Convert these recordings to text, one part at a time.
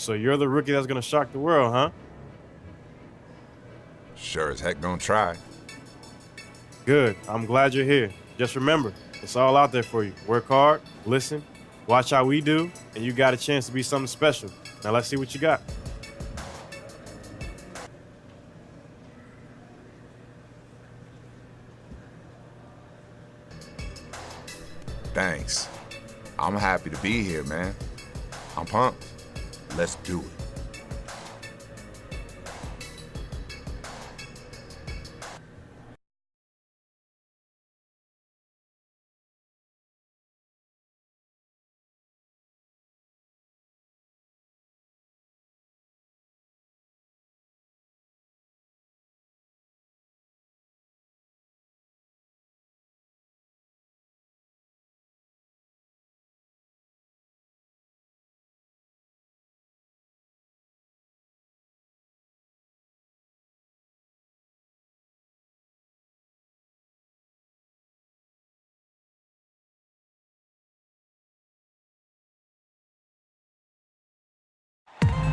So you're the rookie that's gonna shock the world, huh? Sure as heck gonna try. Good. I'm glad you're here. Just remember, it's all out there for you. Work hard, listen, watch how we do, and you got a chance to be something special. Now let's see what you got. Thanks. I'm happy to be here, man. I'm pumped. Let's do it.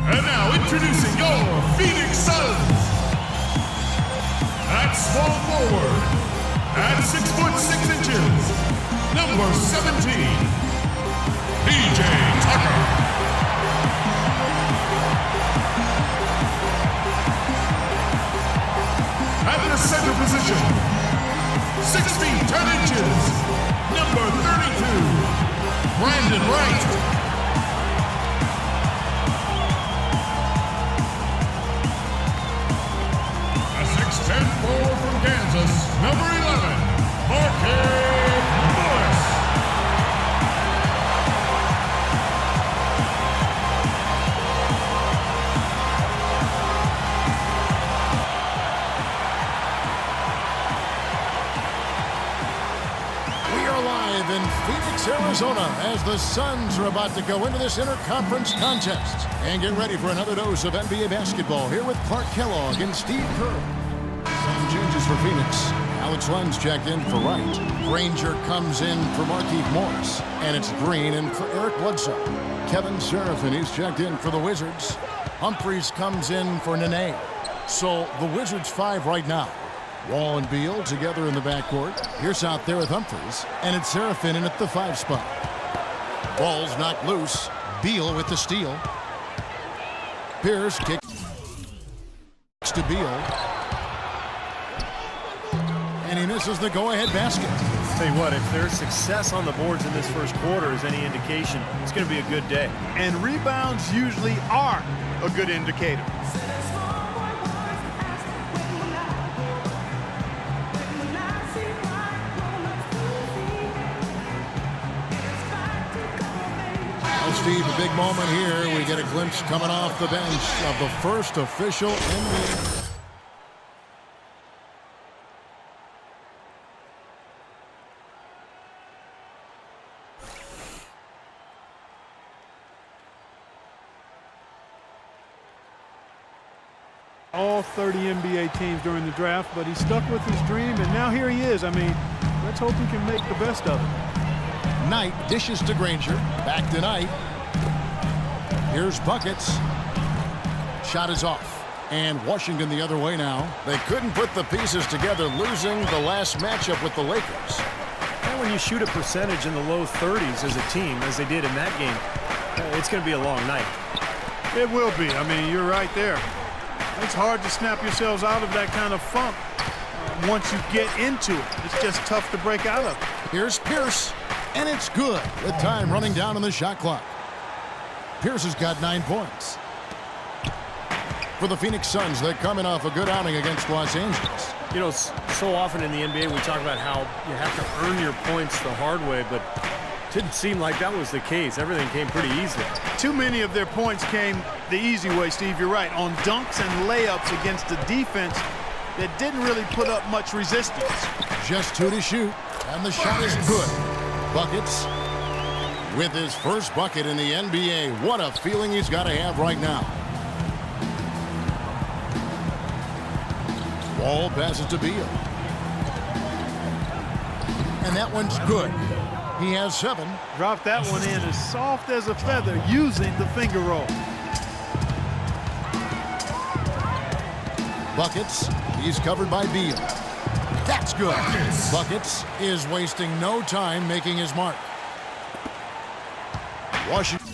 And now introducing your Phoenix Suns. At small forward, at 6'6", number 17, PJ Tucker. At the center position, 6 feet 10 inches, number 32, Brandon Wright. And forward from Kansas, number 11, Markieff Morris. We are live in Phoenix, Arizona, as the Suns are about to go into this interconference contest. And get ready for another dose of NBA basketball here with Clark Kellogg and Steve Kerr. Some changes for Phoenix. Alex Len's checked in for Wright. Granger comes in for Markieff Morris. And it's Green in for Eric Bledsoe. Kevin Seraphin, he's checked in for the Wizards. Humphries comes in for Nene. So the Wizards 5 right now. Wall and Beal together in the backcourt. Pierce out there with Humphries. And it's Seraphin in at the 5 spot. Ball's knocked loose. Beal with the steal. Pierce kicks to Beal. And he misses the go-ahead basket. Tell you what, if there's success on the boards in this first quarter is any indication, it's going to be a good day. And rebounds usually are a good indicator. Well, Steve, a big moment here. We get a glimpse coming off the bench of the first official NBA. All 30 NBA teams during the draft, but he stuck with his dream, and now here he is. I mean, let's hope he can make the best of it. Knight dishes to Granger. Back to Knight. Here's buckets. Shot is off. And Washington the other way now. They couldn't put the pieces together, losing the last matchup with the Lakers. And when you shoot a percentage in the low 30s as a team, as they did in that game, it's going to be a long night. It will be. I mean, you're right there. It's hard to snap yourselves out of that kind of funk once you get into it. It's just tough to break out of it. Here's Pierce, and it's good with time running down on the shot clock. Pierce has got 9 points. For the Phoenix Suns, they're coming off a good outing against Los Angeles. You know, so often in the NBA we talk about how you have to earn your points the hard way, but it didn't seem like that was the case. Everything came pretty easily. Too many of their points came the easy way, Steve. You're right. On dunks and layups against a defense that didn't really put up much resistance. Just 2 to shoot, and the shot is good. Buckets with his first bucket in the NBA. What a feeling he's got to have right now. Wall passes to Beal. And that one's good. He has 7. Dropped that one in as soft as a feather using the finger roll. Buckets. He's covered by Beal. That's good. Buckets is wasting no time making his mark. Washington.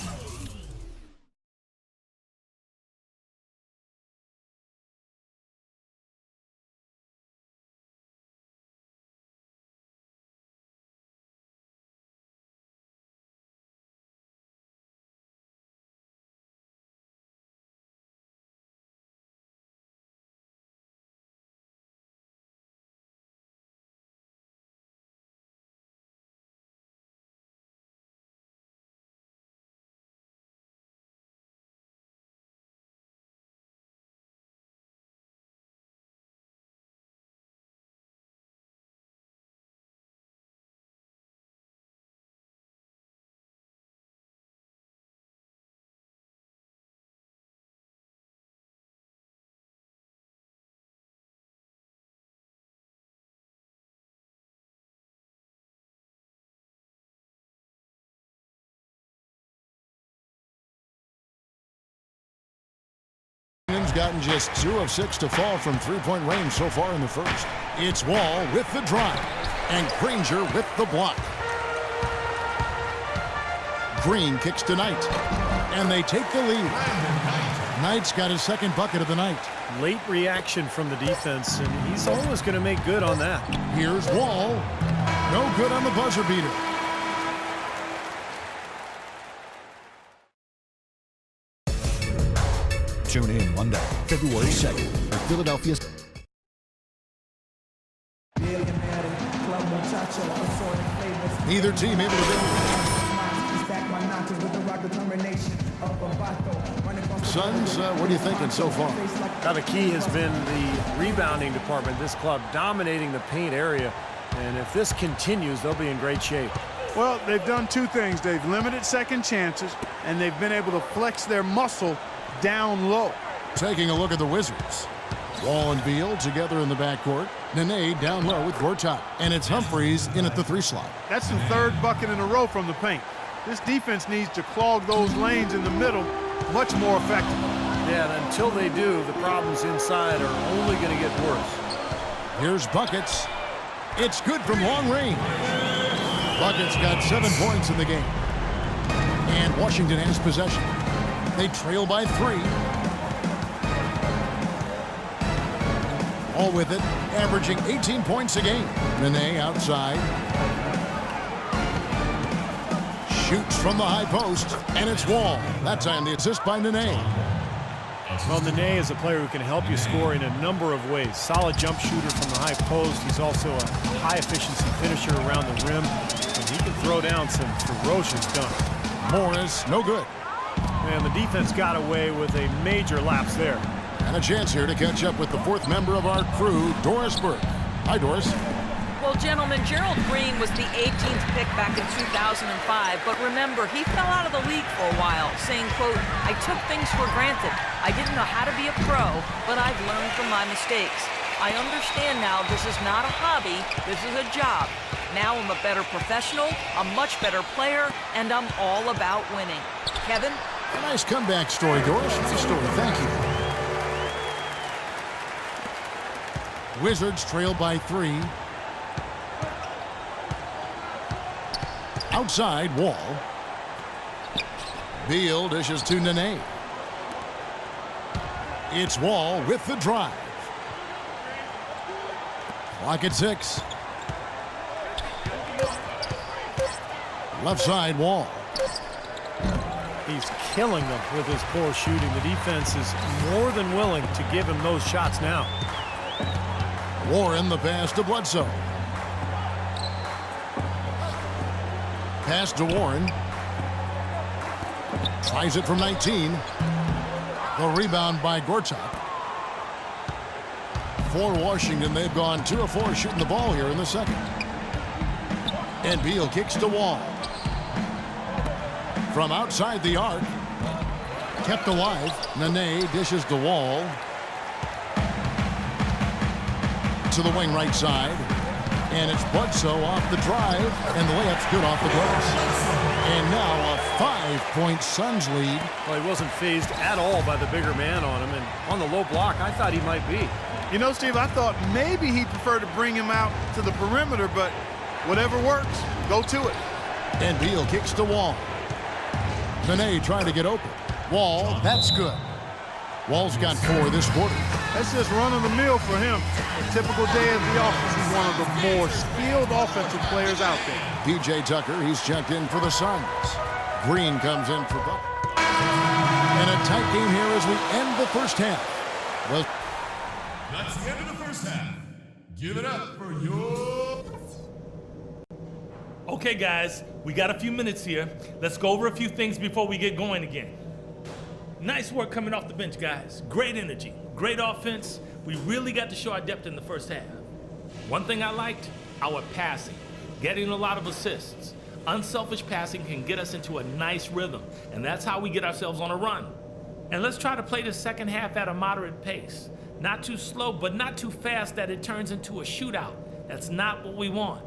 Gotten just 2 of 6 to fall from three-point range so far in the first. It's Wall with the drive, and Granger with the block. Green kicks to Knight, and they take the lead. Knight's got his second bucket of the night. Late reaction from the defense, and he's always going to make good on that. Here's Wall. No good on the buzzer beater. Tune in Monday, February 2nd for Philadelphia's. Neither team able to Suns, what are you thinking so far? Now the key has been the rebounding department. This club dominating the paint area, and if this continues, they'll be in great shape. Well, they've done two things. They've limited second chances, and they've been able to flex their muscle down low. Taking a look at the Wizards. Wall and Beal together in the backcourt. Nene down low with Gortat. And it's Humphries in at the 3 slot. That's the third bucket in a row from the paint. This defense needs to clog those lanes in the middle much more effectively. Yeah, and until they do, the problems inside are only going to get worse. Here's Buckets. It's good from long range. Buckets got 7 points in the game. And Washington has possession. They trail by 3. All with it, averaging 18 points a game. Nene outside. Shoots from the high post, and it's Wall. That time the assist by Nene. Well, Nene is a player who can help you score in a number of ways. Solid jump shooter from the high post. He's also a high-efficiency finisher around the rim, and he can throw down some ferocious dunks. Morris, no good. And the defense got away with a major lapse there. And a chance here to catch up with the 4th member of our crew, Doris Burke. Hi, Doris. Well, gentlemen, Gerald Green was the 18th pick back in 2005, but remember, he fell out of the league for a while, saying, quote, "I took things for granted. I didn't know how to be a pro, but I've learned from my mistakes. I understand now this is not a hobby, this is a job. Now I'm a better professional, a much better player, and I'm all about winning." Kevin? A nice comeback story, Doris. Nice story. Thank you. Wizards trail by 3. Outside, Wall. Beal dishes to Nene. It's Wall with the drive. Clock at 6. Left side, Wall. He's killing them with his poor shooting. The defense is more than willing to give him those shots now. Warren the pass to Bledsoe. Pass to Warren. Tries it from 19. The rebound by Gortat. For Washington, they've gone 2 of 4 shooting the ball here in the second. And Beal kicks to Wall. From outside the arc. Kept alive. Nene dishes to Wall. To the wing right side. And it's Bledsoe off the drive. And the layup's good off the glass. And now a 5-point Suns lead. Well, he wasn't phased at all by the bigger man on him. And on the low block, I thought he might be. You know, Steve, I thought maybe he preferred to bring him out to the perimeter, but whatever works, go to it. And Beal kicks to Wall. Nene trying to get open. Wall, that's good. Wall's got 4 this quarter. That's just run-of-the-mill for him. A typical day at the office. He's one of the more skilled offensive players out there. P.J. Tucker, he's checked in for the Suns. Green comes in for Buck. And a tight game here as we end the first half. Well, That's the end of the first half. Give it up for your... Okay, guys, we got a few minutes here. Let's go over a few things before we get going again. Nice work coming off the bench, guys. Great energy, great offense. We really got to show our depth in the first half. One thing I liked, our passing, getting a lot of assists. Unselfish passing can get us into a nice rhythm, and that's how we get ourselves on a run. And let's try to play the second half at a moderate pace. Not too slow, but not too fast that it turns into a shootout. That's not what we want.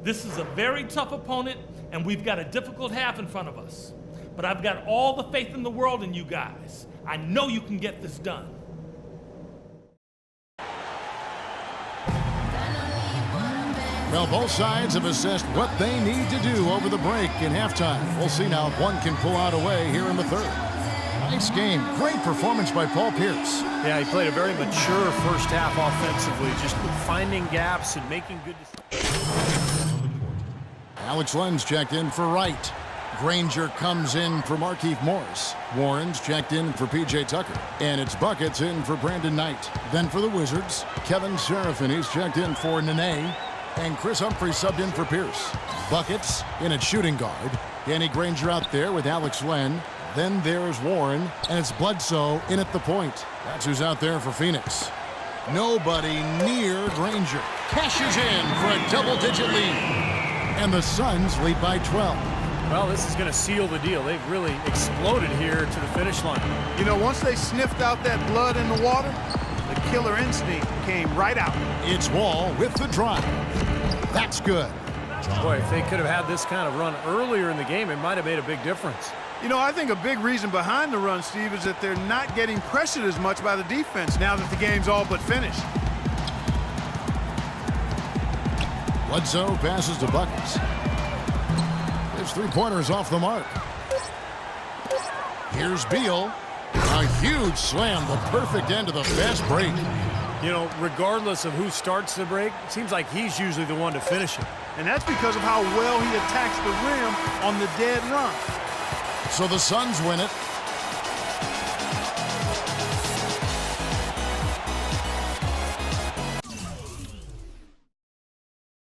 This is a very tough opponent, and we've got a difficult half in front of us. But I've got all the faith in the world in you guys. I know you can get this done. well, both sides have assessed what they need to do over the break in halftime. We'll see now if one can pull out away here in the third. Nice game. Great performance by Paul Pierce. Yeah, he played a very mature first half offensively, just finding gaps and making good decisions. Alex Len's checked in for Wright. Granger comes in for Markieff Morris. Warren's checked in for P.J. Tucker. And it's Buckets in for Brandon Knight. Then for the Wizards, Kevin Seraphin. He's checked in for Nene. And Chris Humphrey subbed in for Pierce. Buckets in at shooting guard. Danny Granger out there with Alex Len. Then there's Warren. And it's Bledsoe in at the point. That's who's out there for Phoenix. Nobody near Granger. Cashes in for a double-digit lead. And the Suns lead by 12. Well, this is going to seal the deal. They've really exploded here to the finish line. You know, once they sniffed out that blood in the water, the killer instinct came right out. It's Wall with the drive. That's good. Boy, if they could have had this kind of run earlier in the game, it might have made a big difference. You know, I think a big reason behind the run, Steve, is that they're not getting pressured as much by the defense now that the game's all but finished. Bledsoe passes to Buckets. His three-pointers off the mark. Here's Beal. A huge slam, the perfect end of the fast break. You know, regardless of who starts the break, it seems like he's usually the one to finish it. And that's because of how well he attacks the rim on the dead run. So the Suns win it